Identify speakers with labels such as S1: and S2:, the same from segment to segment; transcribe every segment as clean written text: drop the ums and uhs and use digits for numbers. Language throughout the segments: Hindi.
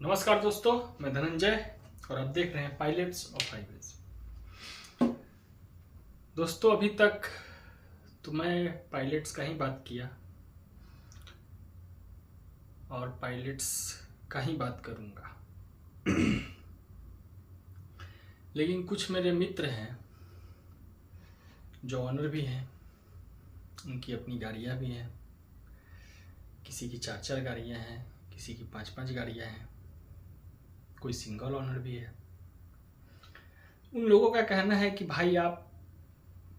S1: नमस्कार दोस्तों, मैं धनंजय और आप देख रहे हैं पायलट्स ऑफ हाईवेज। दोस्तों, अभी तक तो मैं पायलट्स का ही बात किया और पायलट्स का ही बात करूंगा। लेकिन कुछ मेरे मित्र हैं जो ऑनर भी हैं, उनकी अपनी गाड़ियां भी हैं। किसी की 4-4 गाड़ियां हैं, किसी की 5-5 गाड़ियां हैं, कोई सिंगल ऑनर भी है। उन लोगों का कहना है कि भाई आप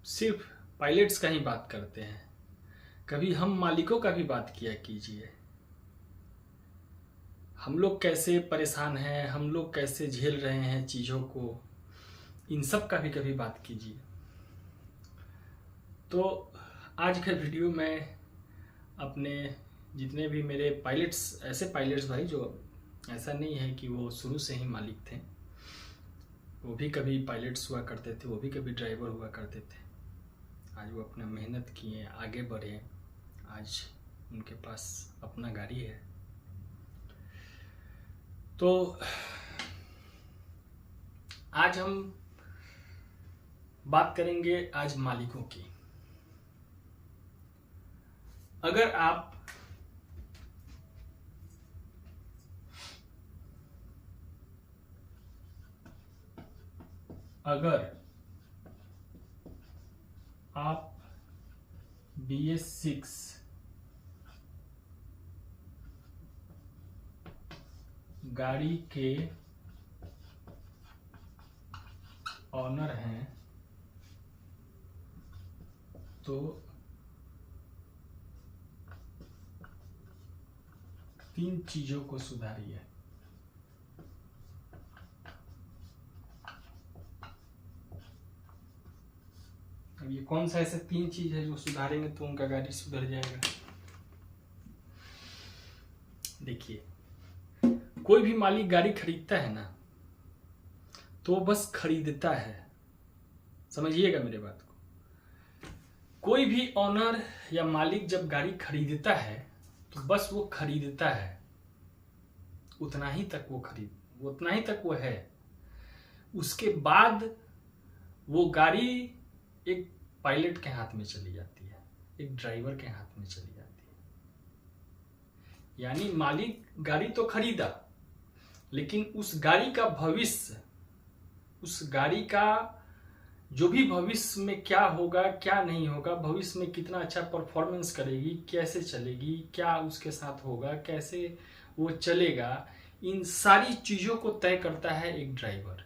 S1: सिर्फ पायलट्स का ही बात करते हैं, कभी हम मालिकों का भी बात किया कीजिए। हम लोग कैसे परेशान हैं, हम लोग कैसे झेल रहे हैं चीज़ों को, इन सब का भी कभी बात कीजिए। तो आज का वीडियो में अपने जितने भी मेरे पायलट्स, ऐसे पायलट्स भाई जो ऐसा नहीं है कि वो शुरू से ही मालिक थे, वो भी कभी पायलट्स हुआ करते थे, वो भी कभी ड्राइवर हुआ करते थे। आज वो अपना मेहनत किए, आगे बढ़े, आज उनके पास अपना गाड़ी है। तो आज हम बात करेंगे आज मालिकों की। अगर आप BS6 गाड़ी के ऑनर हैं तो 3 चीजों को सुधारिए। अब ये कौन सा ऐसे 3 चीज है जो सुधारेंगे तो उनका गाड़ी सुधर जाएगा। देखिए, कोई भी मालिक गाड़ी खरीदता है ना, तो वो बस खरीदता है। समझिएगा मेरे बात को। कोई भी ऑनर या मालिक जब गाड़ी खरीदता है तो बस वो खरीदता है, उतना ही तक वो है। उसके बाद वो गाड़ी एक पायलट के हाथ में चली जाती है, एक ड्राइवर के हाथ में चली जाती है। यानी मालिक गाड़ी तो खरीदा, लेकिन उस गाड़ी का भविष्य, उस गाड़ी का जो भी भविष्य में क्या होगा क्या नहीं होगा, भविष्य में कितना अच्छा परफॉर्मेंस करेगी, कैसे चलेगी, क्या उसके साथ होगा, कैसे वो चलेगा, इन सारी चीजों को तय करता है एक ड्राइवर।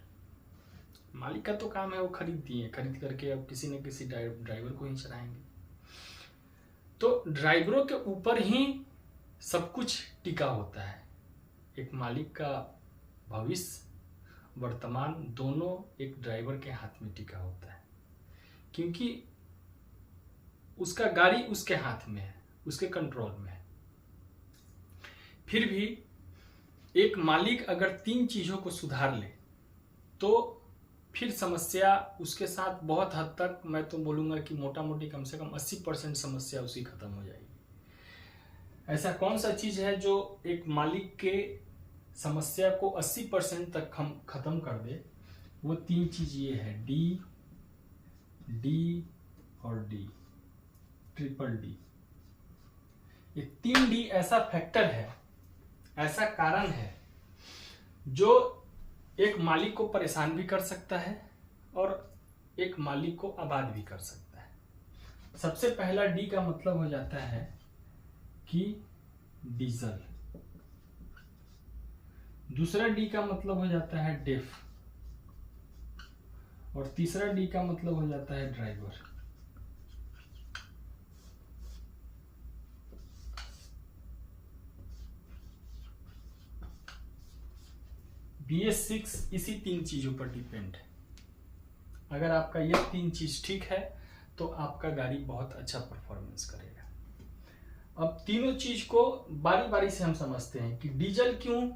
S1: मालिक का तो काम है वो खरीद दिए, खरीद करके अब किसी न किसी ड्राइवर को ही चलाएंगे। तो ड्राइवरों के ऊपर ही सब कुछ टिका होता है। एक मालिक का भविष्य, वर्तमान, दोनों एक ड्राइवर के हाथ में टिका होता है, क्योंकि उसका गाड़ी उसके हाथ में है, उसके कंट्रोल में है। फिर भी एक मालिक अगर 3 चीजों को सुधार ले तो फिर समस्या उसके साथ बहुत हद तक, मैं तो बोलूंगा कि मोटा मोटी कम से कम 80% समस्या उसकी खत्म हो जाएगी। ऐसा कौन सा चीज है जो एक मालिक के समस्या को 80% तक खत्म कर दे? वो 3 चीज ये है, डी और डी, ट्रिपल डी। ये 3 डी ऐसा फैक्टर है, ऐसा कारण है जो एक मालिक को परेशान भी कर सकता है और एक मालिक को आबाद भी कर सकता है। सबसे पहला डी का मतलब हो जाता है कि डीजल। दूसरा डी का मतलब हो जाता है डेफ, और तीसरा डी का मतलब हो जाता है ड्राइवर। BS6 इसी 3 चीजों पर डिपेंड है। अगर आपका ये 3 चीज ठीक है तो आपका गाड़ी बहुत अच्छा परफॉर्मेंस करेगा। अब तीनों चीज को बारी बारी से हम समझते हैं कि डीजल क्यों,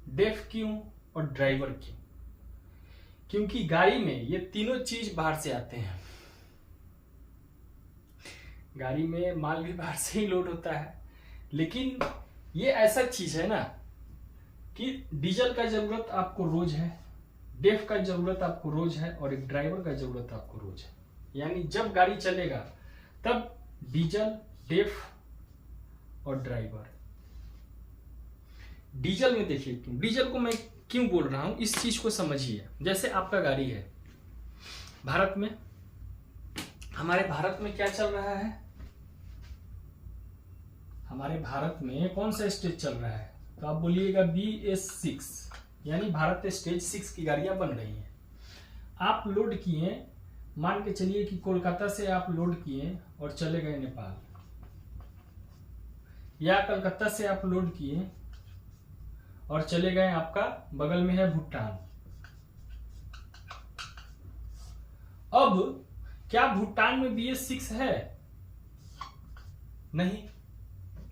S1: डेफ क्यों और ड्राइवर क्यों। क्योंकि गाड़ी में ये तीनों चीज बाहर से आते हैं। गाड़ी में माल भी बाहर से ही लोड होता है, लेकिन ये ऐसा चीज है ना कि डीजल का जरूरत आपको रोज है, डेफ का जरूरत आपको रोज है, और एक ड्राइवर का जरूरत आपको रोज है। यानी जब गाड़ी चलेगा तब डीजल, डेफ और ड्राइवर। डीजल में देखिए, क्यों डीजल को मैं क्यों बोल रहा हूं, इस चीज को समझिए। जैसे आपका गाड़ी है, भारत में, हमारे भारत में क्या चल रहा है, हमारे भारत में कौन सा स्टेज चल रहा है, तो आप बोलिएगा BS6, यानी भारत स्टेज 6 की गाड़ियां बन रही हैं। आप लोड किए, मान के चलिए कि कोलकाता से आप लोड किए और चले गए नेपाल, या कलकत्ता से आप लोड किए और चले गए, आपका बगल में है भूटान। अब क्या भूटान में BS6 है? नहीं,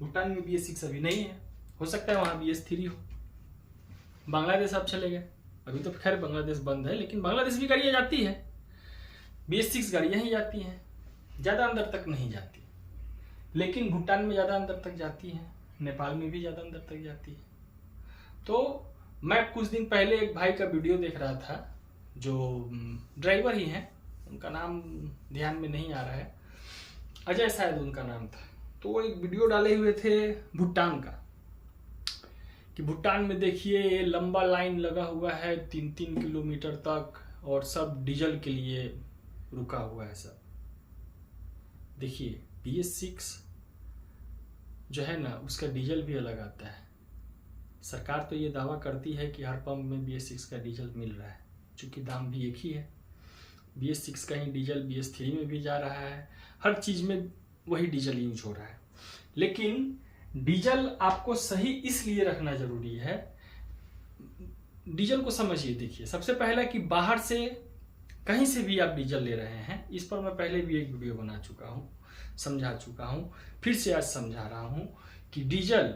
S1: भूटान में BS6 अभी नहीं है। हो सकता है वहां BS3 हो। बांग्लादेश आप चले गए, अभी तो खैर बांग्लादेश बंद है, लेकिन बांग्लादेश भी गाड़ियां जाती है, BS6 गाड़ियां ही जाती हैं, ज्यादा अंदर तक नहीं जाती। लेकिन भूटान में ज्यादा अंदर तक जाती है, नेपाल में भी ज्यादा अंदर तक जाती है। तो मैं कुछ दिन पहले एक भाई का वीडियो देख रहा था, जो ड्राइवर ही हैं, उनका नाम ध्यान में नहीं आ रहा है, अजय शायद उनका नाम था। तो वो एक वीडियो डाले हुए थे भूटान का, कि भूटान में देखिए ये लंबा लाइन लगा हुआ है 3-3 किलोमीटर तक, और सब डीजल के लिए रुका हुआ है सब। देखिए BS6 जो है ना, उसका डीजल भी अलग आता है। सरकार तो ये दावा करती है कि हर पंप में BS6 का डीजल मिल रहा है, चूंकि दाम भी एक ही है। BS6 का ही डीजल BS3 में भी जा रहा है, हर चीज में वही डीजल यूज हो रहा है। लेकिन डीजल आपको सही इसलिए रखना जरूरी है। डीजल को समझिए, देखिए सबसे पहला कि बाहर से कहीं से भी आप डीजल ले रहे हैं, इस पर मैं पहले भी एक वीडियो बना चुका हूं, समझा चुका हूं, फिर से आज समझा रहा हूं कि डीजल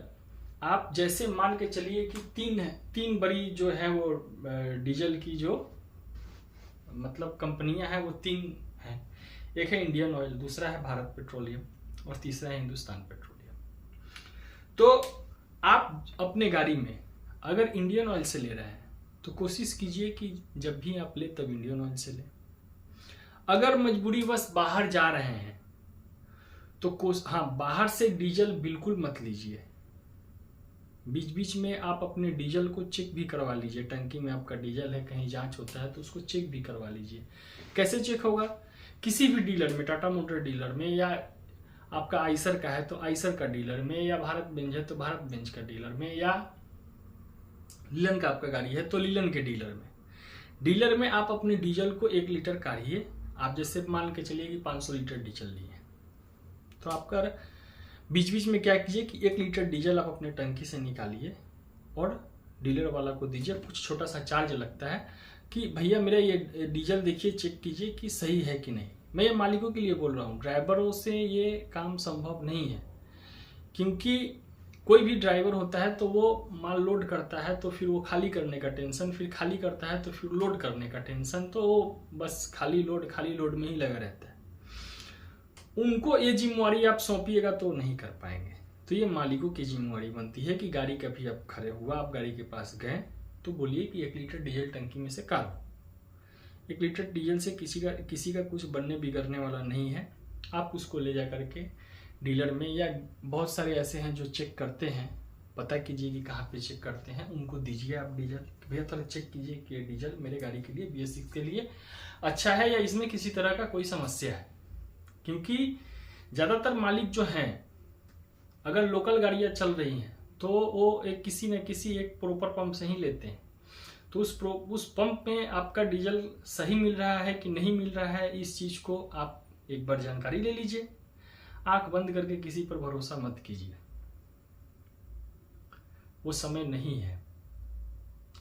S1: आप जैसे मान के चलिए कि तीन बड़ी जो है वो डीजल की जो मतलब कंपनियां हैं, वो 3 हैं। एक है इंडियन ऑयल, दूसरा है भारत पेट्रोलियम, और तीसरा है हिंदुस्तान पेट्रोलियम। तो आप अपने गाड़ी में अगर इंडियन ऑयल से ले रहे हैं तो कोशिश कीजिए कि जब भी आप ले तब इंडियन ऑयल से ले। अगर मजबूरी बस बाहर जा रहे हैं तो बाहर से डीजल बिल्कुल मत लीजिए। बीच बीच में आप अपने डीजल को चेक भी करवा लीजिए, टंकी में आपका डीजल है, कहीं जांच होता है तो उसको चेक भी करवा लीजिए। कैसे चेक होगा? किसी भी डीलर में, टाटा मोटर डीलर में, या आपका आइसर का है तो आइसर का डीलर में, या भारत बेंज है तो भारत बेंज का डीलर में, या लीलन का आपका गाड़ी है तो लीलन के डीलर में आप अपने डीजल को 1 लीटर काढ़िए। आप जैसे मान के चलिए कि 500 लीटर डीजल लिए, तो आपका बीच बीच में क्या कीजिए कि 1 लीटर डीजल आप अपने टंकी से निकालिए और डीलर वाला को दीजिए। कुछ छोटा सा चार्ज लगता है कि भैया मेरा ये डीजल देखिए, चेक कीजिए कि सही है कि नहीं। मैं ये मालिकों के लिए बोल रहा हूँ, ड्राइवरों से ये काम संभव नहीं है, क्योंकि कोई भी ड्राइवर होता है तो वो माल लोड करता है तो फिर वो खाली करने का टेंशन, फिर खाली करता है तो फिर लोड करने का टेंशन, तो वो बस खाली लोड में ही लगा रहता है। उनको ये जिम्मेवारी आप सौंपिएगा तो नहीं कर पाएंगे। तो ये मालिकों की जिम्मेवारी बनती है कि गाड़ी कभी आप खड़े हुआ, आप गाड़ी के पास गए तो बोलिए कि 1 लीटर डीजल टंकी में से काढ़ो। 1 लीटर डीजल से किसी का कुछ बनने बिगड़ने वाला नहीं है। आप उसको ले जा करके डीलर में, या बहुत सारे ऐसे हैं जो चेक करते हैं, पता कीजिए कि कहाँ पे चेक करते हैं, उनको दीजिए आप डीजल। भैया थोड़ा चेक कीजिए कि डीजल मेरे गाड़ी के लिए, BS6 के लिए अच्छा है या इसमें किसी तरह का कोई समस्या है। क्योंकि ज़्यादातर मालिक जो हैं, अगर लोकल गाड़ियाँ चल रही हैं तो वो किसी न किसी एक प्रॉपर पंप से ही लेते हैं। तो उस पंप में आपका डीजल सही मिल रहा है कि नहीं मिल रहा है, इस चीज़ को आप एक बार जानकारी ले लीजिए। आंख बंद करके किसी पर भरोसा मत कीजिए, वो समय नहीं है।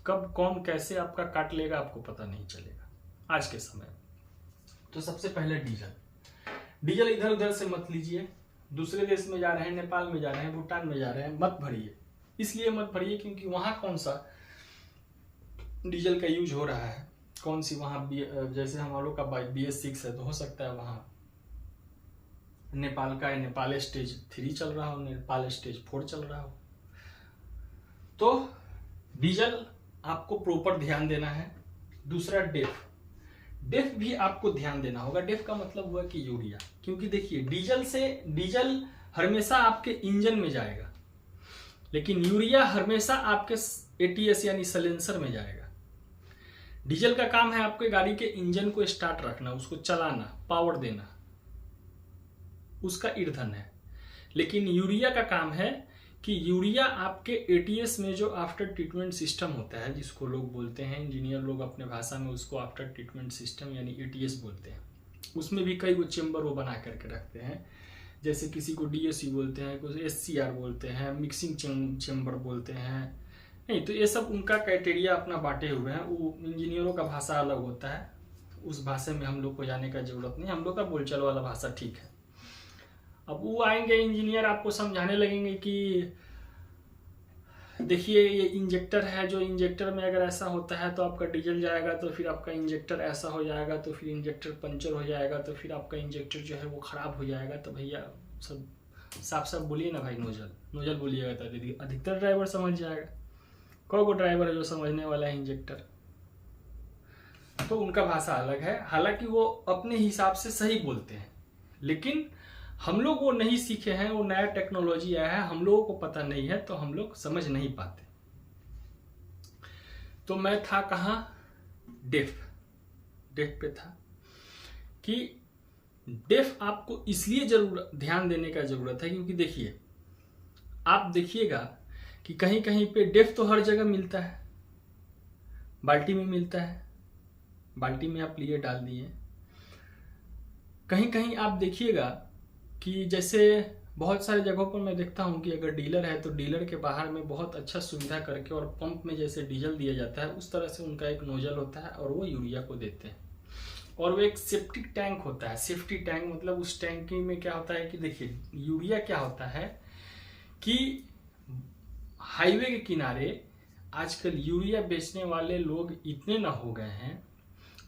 S1: कब कौन कैसे आपका काट लेगा आपको पता नहीं चलेगा आज के समय। तो सबसे पहले डीजल इधर उधर से मत लीजिए। दूसरे देश में जा रहे हैं, नेपाल में जा रहे हैं, भूटान में जा रहे हैं, मत भरिए। इसलिए मत भरिए क्योंकि वहां कौन सा डीजल का यूज हो रहा है, कौन सी वहां, जैसे हमारों का BS6 है तो हो सकता है वहां नेपाल का है, नेपाल स्टेज 3 चल रहा हो, नेपाल स्टेज 4 चल रहा हो। तो डीजल आपको प्रॉपर ध्यान देना है। दूसरा डेफ, डेफ भी आपको ध्यान देना होगा। डेफ का मतलब हुआ कि यूरिया, क्योंकि देखिए डीजल हमेशा आपके इंजन में जाएगा, लेकिन यूरिया हमेशा आपके एटीएस यानी सलेंसर में जाएगा। डीजल का काम है आपके गाड़ी के इंजन को स्टार्ट रखना, उसको चलाना, पावर देना, उसका ईंधन है। लेकिन यूरिया का काम है कि यूरिया आपके एटीएस में जो आफ्टर ट्रीटमेंट सिस्टम होता है, जिसको लोग बोलते हैं, इंजीनियर लोग अपने भाषा में उसको आफ्टर ट्रीटमेंट सिस्टम यानी एटीएस बोलते हैं, उसमें भी कई वो चेम्बर वो बना करके रखते हैं। जैसे किसी को डीएससी बोलते हैं, कुछ एससीआर बोलते हैं, मिक्सिंग चेम्बर बोलते हैं। नहीं तो ये सब उनका क्राइटेरिया अपना बांटे हुए हैं। वो इंजीनियरों का भाषा अलग होता है, उस भाषा में हम लोग को जाने का जरूरत नहीं, हम लोग का बोलचाल वाला भाषा ठीक है। अब वो आएंगे इंजीनियर, आपको समझाने लगेंगे कि देखिए ये इंजेक्टर है, जो इंजेक्टर में अगर ऐसा होता है तो आपका डीजल जाएगा, तो फिर आपका इंजेक्टर ऐसा हो जाएगा, तो फिर इंजेक्टर पंचर हो जाएगा, तो फिर आपका इंजेक्टर जो है वो खराब हो जाएगा। तो भैया सब साफ साफ बोलिए ना भाई, नोजल बोलिएगा तो अधिकतर ड्राइवर समझ जाएगा। कौन को ड्राइवर है जो समझने वाला है इंजेक्टर, तो उनका भाषा अलग है। हालांकि वो अपने हिसाब से सही बोलते हैं, लेकिन हम लोग वो नहीं सीखे हैं, वो नया टेक्नोलॉजी आया है, हम लोगों को पता नहीं है, तो हम लोग समझ नहीं पाते। तो मैं था कहाँ, डेफ पे था कि डेफ आपको इसलिए जरूर ध्यान देने का जरूरत है, क्योंकि देखिए आप देखिएगा कि कहीं कहीं पे डेफ तो हर जगह मिलता है, बाल्टी में मिलता है, बाल्टी में आप लिए डाल दिए। कहीं कहीं आप देखिएगा कि जैसे बहुत सारे जगहों पर मैं देखता हूं कि अगर डीलर है तो डीलर के बाहर में बहुत अच्छा सुविधा करके और पंप में जैसे डीजल दिया जाता है उस तरह से उनका एक नोजल होता है और वो यूरिया को देते हैं। और वो एक सेफ्टी टैंक होता है। सेफ्टी टैंक मतलब उस टैंक में क्या होता है कि देखिए यूरिया क्या होता है कि हाईवे के किनारे आजकल यूरिया बेचने वाले लोग इतने न हो गए हैं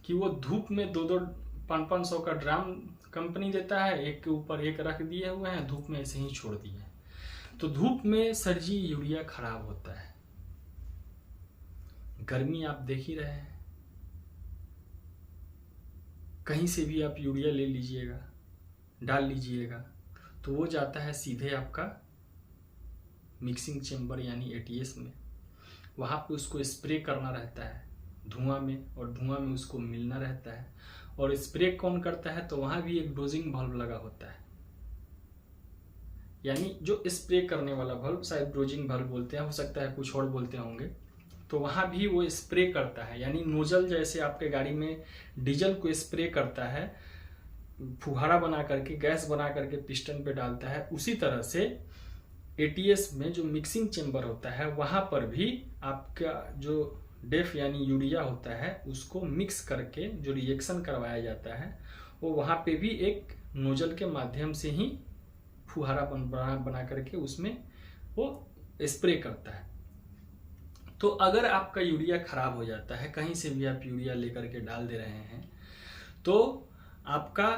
S1: कि वो धूप में 200-500 का ड्राम कंपनी देता है, एक के ऊपर एक रख दिए हुए हैं, धूप में ऐसे ही छोड़ दिए हैं। तो धूप में सरजी यूरिया खराब होता है। गर्मी आप देख ही रहे हैं, कहीं से भी आप यूरिया ले लीजिएगा, डाल लीजिएगा, तो वो जाता है सीधे आपका मिक्सिंग चेम्बर यानी एटीएस में। वहाँ पे उसको स्प्रे करना रहता है धुआं में, और धुआं में उसको मिलना रहता है। और स्प्रे कौन करता है, तो वहाँ भी एक डोजिंग वाल्व लगा होता है, यानी जो स्प्रे करने वाला वाल्व, शायद डोजिंग वाल्व बोलते हैं, हो सकता है कुछ और बोलते होंगे। तो वहाँ भी वो स्प्रे करता है, यानी नोजल जैसे आपके गाड़ी में डीजल को स्प्रे करता है, फुहारा बना करके, गैस बना करके पिस्टन पे डालता है, उसी तरह से एटीएस में जो मिक्सिंग चेम्बर होता है वहाँ पर भी आपका जो डेफ यानी यूरिया होता है उसको मिक्स करके जो रिएक्शन करवाया जाता है, वो वहाँ पे भी एक नोजल के माध्यम से ही फुहारा बना करके उसमें वो स्प्रे करता है। तो अगर आपका यूरिया खराब हो जाता है, कहीं से भी आप यूरिया लेकर के डाल दे रहे हैं, तो आपका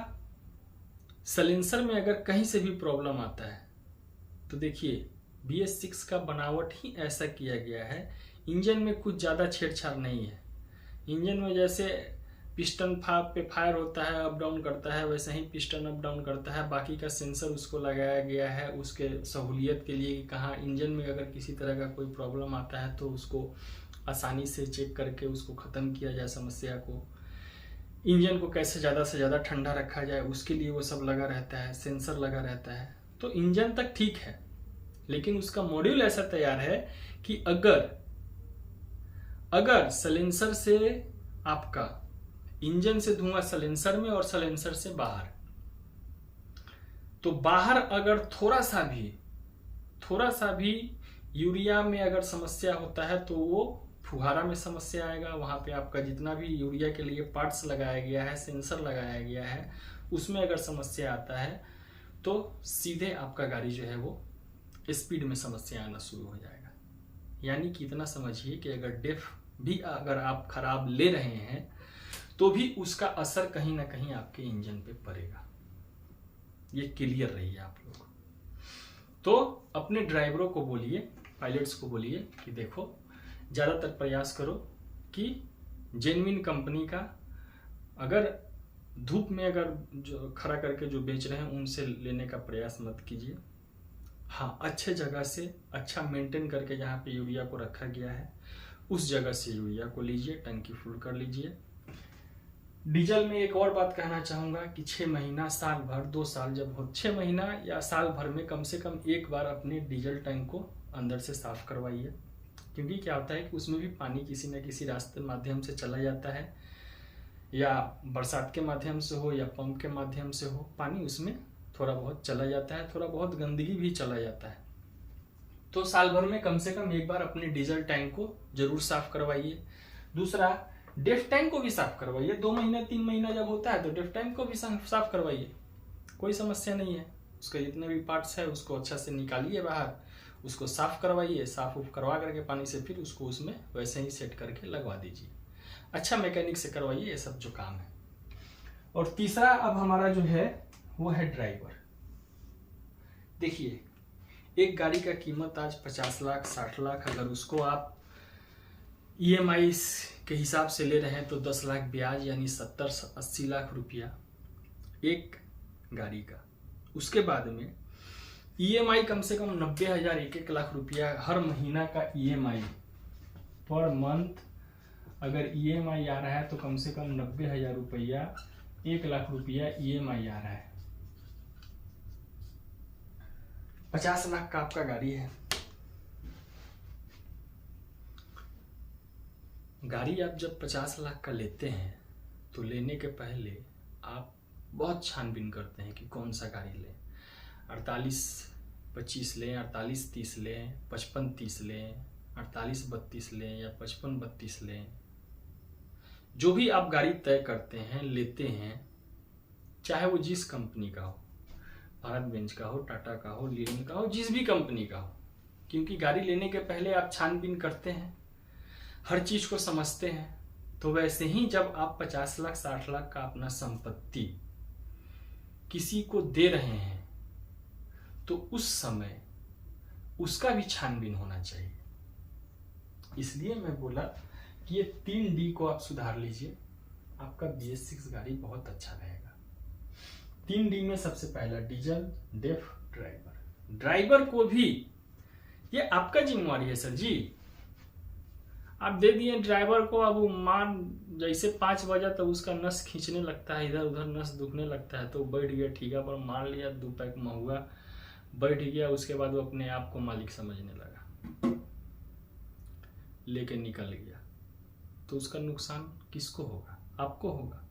S1: सलेंसर में अगर कहीं से भी प्रॉब्लम आता है, तो देखिए BS6 का बनावट ही ऐसा किया गया है, इंजन में कुछ ज़्यादा छेड़छाड़ नहीं है। इंजन में जैसे पिस्टन पे फायर होता है, अप डाउन करता है, वैसे ही पिस्टन अप डाउन करता है। बाकी का सेंसर उसको लगाया गया है उसके सहूलियत के लिए कि कहाँ इंजन में अगर किसी तरह का कोई प्रॉब्लम आता है तो उसको आसानी से चेक करके उसको ख़त्म किया जाए समस्या को। इंजन को कैसे ज़्यादा से ज़्यादा ठंडा रखा जाए उसके लिए वो सब लगा रहता है, सेंसर लगा रहता है। तो इंजन तक ठीक है, लेकिन उसका मॉड्यूल ऐसा तैयार है कि अगर सलेंसर से आपका इंजन से धुआं सलेंसर में और सलेंसर से बाहर, तो बाहर अगर थोड़ा सा भी यूरिया में अगर समस्या होता है तो वो फुहारा में समस्या आएगा। वहाँ पे आपका जितना भी यूरिया के लिए पार्ट्स लगाया गया है, सेंसर लगाया गया है, उसमें अगर समस्या आता है तो सीधे आपका गाड़ी जो है वो स्पीड में समस्या आना शुरू हो जाएगा। यानी कि इतना समझिए कि अगर डेफ भी अगर आप खराब ले रहे हैं तो भी उसका असर कहीं ना कहीं आपके इंजन पे पड़ेगा। ये क्लियर रहिए आप लोग। तो अपने ड्राइवरों को बोलिए, पायलट्स को बोलिए कि देखो ज़्यादातर प्रयास करो कि जेन्युइन कंपनी का, अगर धूप में अगर जो खड़ा करके जो बेच रहे हैं उनसे लेने का प्रयास मत कीजिए। हाँ, अच्छे जगह से अच्छा मेंटेन करके जहाँ पे यूरिया को रखा गया है उस जगह से यूरिया को लीजिए, टंकी फुल कर लीजिए। डीजल में एक और बात कहना चाहूँगा कि 6 महीना, साल भर, 2 साल जब हो, 6 महीना या साल भर में कम से कम एक बार अपने डीजल टैंक को अंदर से साफ करवाइए। क्योंकि क्या होता है कि उसमें भी पानी किसी न किसी रास्ते माध्यम से चला जाता है, या बरसात के माध्यम से हो या पंप के माध्यम से हो, पानी उसमें थोड़ा बहुत चला जाता है, थोड़ा बहुत गंदगी भी चला जाता है। तो साल भर में कम से कम एक बार अपने डीजल टैंक को जरूर साफ करवाइए। दूसरा, डेफ टैंक को भी साफ करवाइए। 2 महीना 3 महीना जब होता है तो डेफ टैंक को भी साफ करवाइए, कोई समस्या नहीं है। उसका जितने भी पार्ट्स है उसको अच्छा से निकालिए बाहर, उसको साफ करवाइए। साफ उफ करवा करके पानी से फिर उसको उसमें वैसे ही सेट करके लगवा दीजिए। अच्छा मैकेनिक से करवाइए ये सब जो काम है। और तीसरा अब हमारा जो है वो है ड्राइवर। देखिए, एक गाड़ी का कीमत आज 50 लाख 60 लाख, अगर उसको आप EMI के हिसाब से ले रहे हैं तो 10 लाख ब्याज, यानी 70-80 लाख रुपया एक गाड़ी का। उसके बाद में EMI कम से कम 90,000 1 लाख रुपया हर महीना का EMI पर मंथ। अगर EMI आ रहा है तो कम से कम 90,000 रुपया, 1 लाख रुपया EMI आ रहा है। 50 लाख का आपका गाड़ी है। गाड़ी आप जब 50 लाख का लेते हैं तो लेने के पहले आप बहुत छानबीन करते हैं कि कौन सा गाड़ी लें। 48-25 लें, 48-30 लें, 55-30 लें, 48-32 लें या 55-32 लें। जो भी आप गाड़ी तय करते हैं, लेते हैं, चाहे वो जिस कंपनी का हो, भारत बेंज का हो, टाटा का हो, लीलन का हो, जिस भी कंपनी का हो, क्योंकि गाड़ी लेने के पहले आप छानबीन करते हैं, हर चीज को समझते हैं। तो वैसे ही जब आप 50 लाख 60 लाख का अपना संपत्ति किसी को दे रहे हैं तो उस समय उसका भी छानबीन होना चाहिए। इसलिए मैं बोला कि ये 3D को आप सुधार लीजिए, आपका BS6 गाड़ी बहुत अच्छा रहेगा। 3D में सबसे पहला डीजल, डेफ, ड्राइवर। ड्राइवर को भी ये आपका जिम्मेवारी है सर जी। आप दे दिए ड्राइवर को, अब वो मान जैसे 5 बजा तो उसका नस खींचने लगता है, इधर उधर नस दुखने लगता है, तो बैठ गया ठीका पर, मार लिया 2 पैक महुआ, बैठ गया। उसके बाद वो अपने आप को मालिक समझने लगा, लेके निकल गया। तो उसका नुकसान किसको होगा? आपको होगा।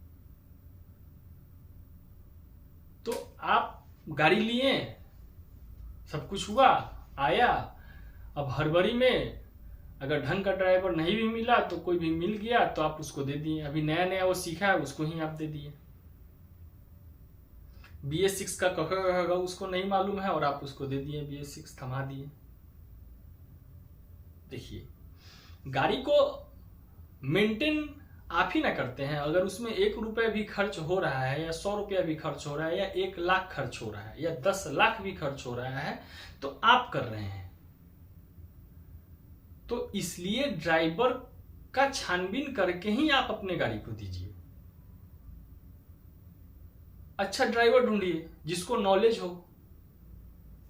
S1: तो आप गाड़ी लिए, सब कुछ हुआ, आया, अब हड़बड़ी में अगर ढंग का ड्राइवर नहीं भी मिला तो कोई भी मिल गया तो आप उसको दे दिए। अभी नया नया वो सीखा है, उसको ही आप दे दिए। BS6 का कह उसको नहीं मालूम है और आप उसको दे दिए, BS6 थमा दिए। देखिए, गाड़ी को मेंटेन आप ही ना करते हैं। अगर उसमें 1 रुपये भी खर्च हो रहा है, या 100 रुपया भी खर्च हो रहा है, या 1 लाख खर्च हो रहा है, या 10 लाख भी खर्च हो रहा है, तो आप कर रहे हैं। तो इसलिए ड्राइवर का छानबीन करके ही आप अपने गाड़ी को दीजिए। अच्छा ड्राइवर ढूंढिए जिसको नॉलेज हो,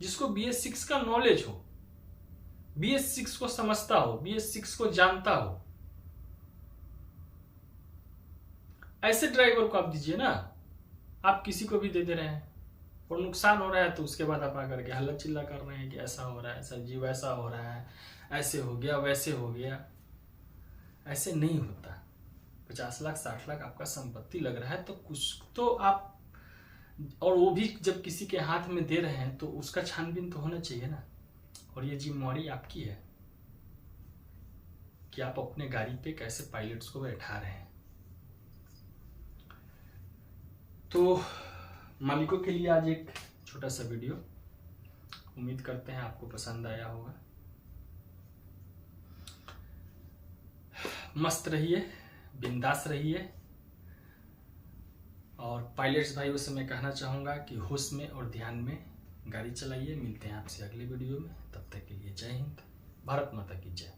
S1: जिसको BS6 का नॉलेज हो, BS6 को समझता हो, BS6 को जानता हो। ऐसे ड्राइवर को आप दीजिए ना। आप किसी को भी दे रहे हैं और नुकसान हो रहा है तो उसके बाद आप आकर के हल्ला चिल्ला कर रहे हैं कि ऐसा हो रहा है सर जी, वैसा हो रहा है, ऐसे हो गया, वैसे हो गया। ऐसे नहीं होता। 50 लाख 60 लाख आपका संपत्ति लग रहा है तो कुछ तो आप, और वो भी जब किसी के हाथ में दे रहे हैं तो उसका छानबीन तो होना चाहिए ना। और ये जिम्मेवारी आपकी है कि आप अपने गाड़ी पे कैसे पायलट्स को बैठा रहे हैं। तो मालिकों के लिए आज एक छोटा सा वीडियो, उम्मीद करते हैं आपको पसंद आया होगा। मस्त रहिए, बिंदास रहिए। और पायलट्स भाइयों से मैं कहना चाहूँगा कि होश में और ध्यान में गाड़ी चलाइए। मिलते हैं आपसे अगले वीडियो में, तब तक के लिए जय हिंद, भारत माता की जय।